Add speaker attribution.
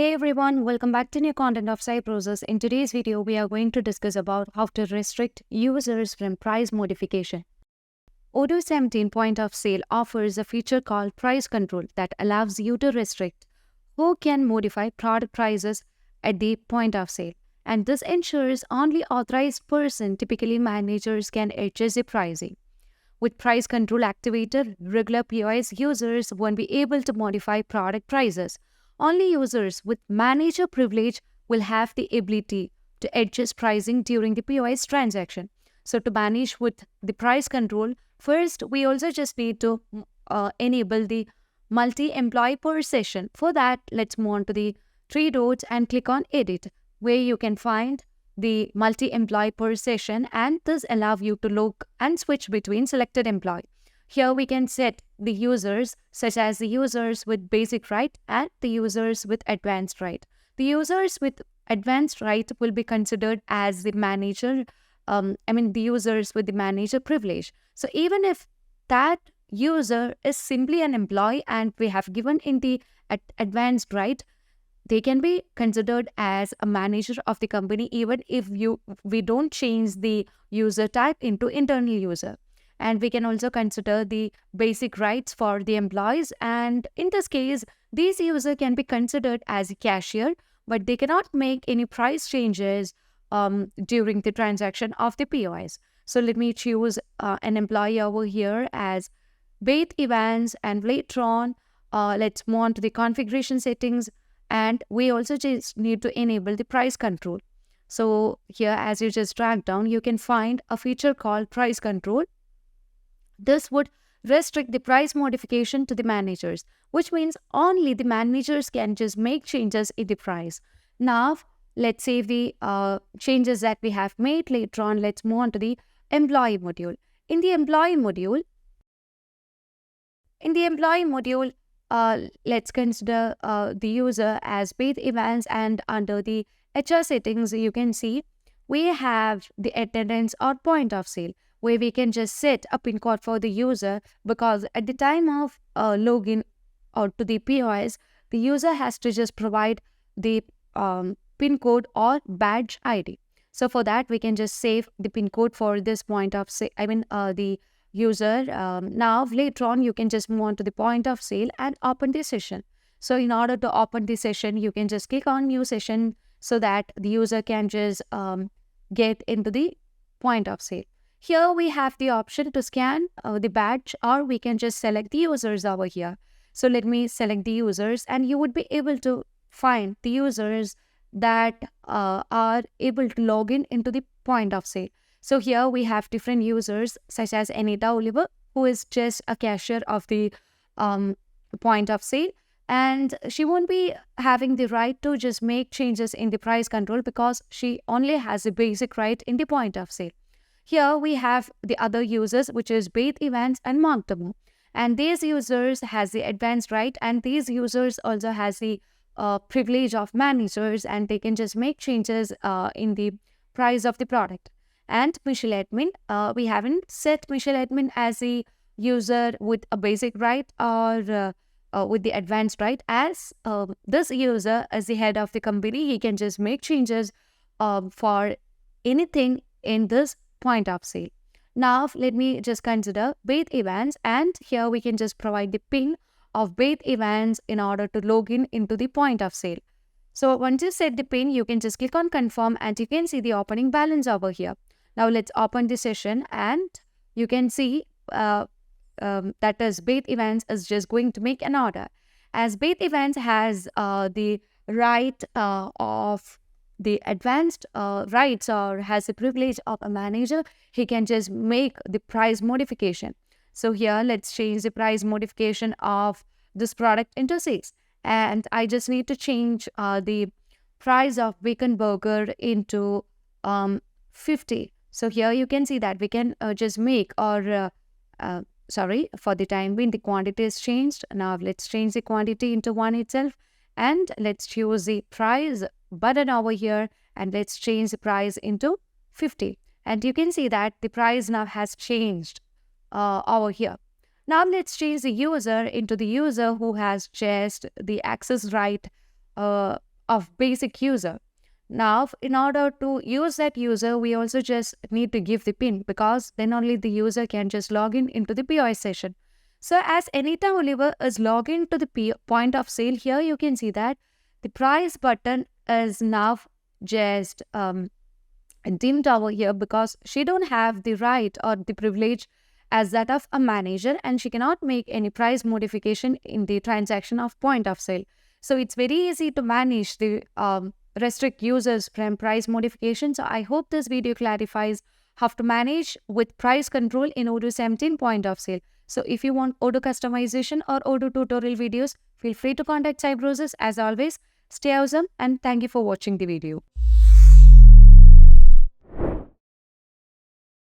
Speaker 1: Hey everyone, welcome back to new content of Cybrosys. In today's video, we are going to discuss about how to restrict users from price modification. Odoo 17 point of sale offers a feature called price control that allows you to restrict who can modify product prices at the point of sale. And this ensures only authorized person, typically managers, can adjust the pricing. With price control activated, regular POS users won't be able to modify product prices. Only users with manager privilege will have the ability to adjust pricing during the POS transaction. So to manage with the price control, first we also just need to enable the multi-employee per session. For that, let's move on to the three dots and click on Edit, where you can find the multi-employee per session, and this allows you to look and switch between selected employee. Here we can set the users, such as the users with basic right and the users with advanced right. The users with advanced right will be considered as the manager, the users with the manager privilege. So even if that user is simply an employee and we have given in the advanced right, they can be considered as a manager of the company even if we don't change the user type into internal user. And we can also consider the basic rights for the employees. And in this case, these user can be considered as a cashier, but they cannot make any price changes during the transaction of the POS. So let me choose an employee over here as Beth Evans, and later on, let's move on to the configuration settings. And we also just need to enable the price control. So here, as you just drag down, you can find a feature called price control. This would restrict the price modification to the managers, which means only the managers can just make changes in the price. Now, let's save the changes that we have made. Later on, let's move on to the employee module. In the employee module, let's consider the user as Beth Evans, and under the HR settings, you can see we have the attendance or point of sale, where we can just set a PIN code for the user, because at the time of login or to the POS, the user has to just provide the PIN code or badge ID. So for that, we can just save the PIN code for this point of sale, the user. Now later on, you can just move on to the point of sale and open the session. So in order to open the session, you can just click on new session so that the user can just get into the point of sale. Here we have the option to scan the badge, or we can just select the users over here. So let me select the users, and you would be able to find the users that are able to log in into the point of sale. So here we have different users, such as Anita Oliver, who is just a cashier of the point of sale. And she won't be having the right to just make changes in the price control because she only has the basic right in the point of sale. Here we have the other users, which is Beth Evans and Mark Demo. And these users has the advanced right, and these users also has the privilege of managers, and they can just make changes in the price of the product. And Mitchel Admin, we haven't set Mitchel Admin as a user with a basic right or with the advanced right. As this user, as the head of the company, he can just make changes for anything in this point of sale. Now, let me just consider Beth Evans, and here we can just provide the PIN of Beth Evans in order to log in into the point of sale. So once you set the PIN, you can just click on confirm, and you can see the opening balance over here. Now let's open the session, and you can see that is Beth Evans is just going to make an order. As Beth Evans has the right of the advanced rights, or has the privilege of a manager, he can just make the price modification. So here, let's change the price modification of this product into 6. And I just need to change the price of bacon burger into 50. So here you can see that we can just make, or for the time being, the quantity is changed. Now let's change the quantity into 1 itself, and let's choose the price button over here, and let's change the price into 50. And you can see that the price now has changed over here. Now let's change the user into the user who has just the access right of basic user. Now, in order to use that user, we also just need to give the PIN, because then only the user can just log in into the POS session. So as Anita Oliver is logging to the point of sale, here you can see that the price button is now just dimmed over here, because she don't have the right or the privilege as that of a manager, and she cannot make any price modification in the transaction of point of sale. So it's very easy to manage the restrict users from price modification. So I hope this video clarifies how to manage with price control in Odoo 17 point of sale. So if you want Odoo customization or Odoo tutorial videos, feel free to contact Cybrosys. As always, stay awesome and thank you for watching the video.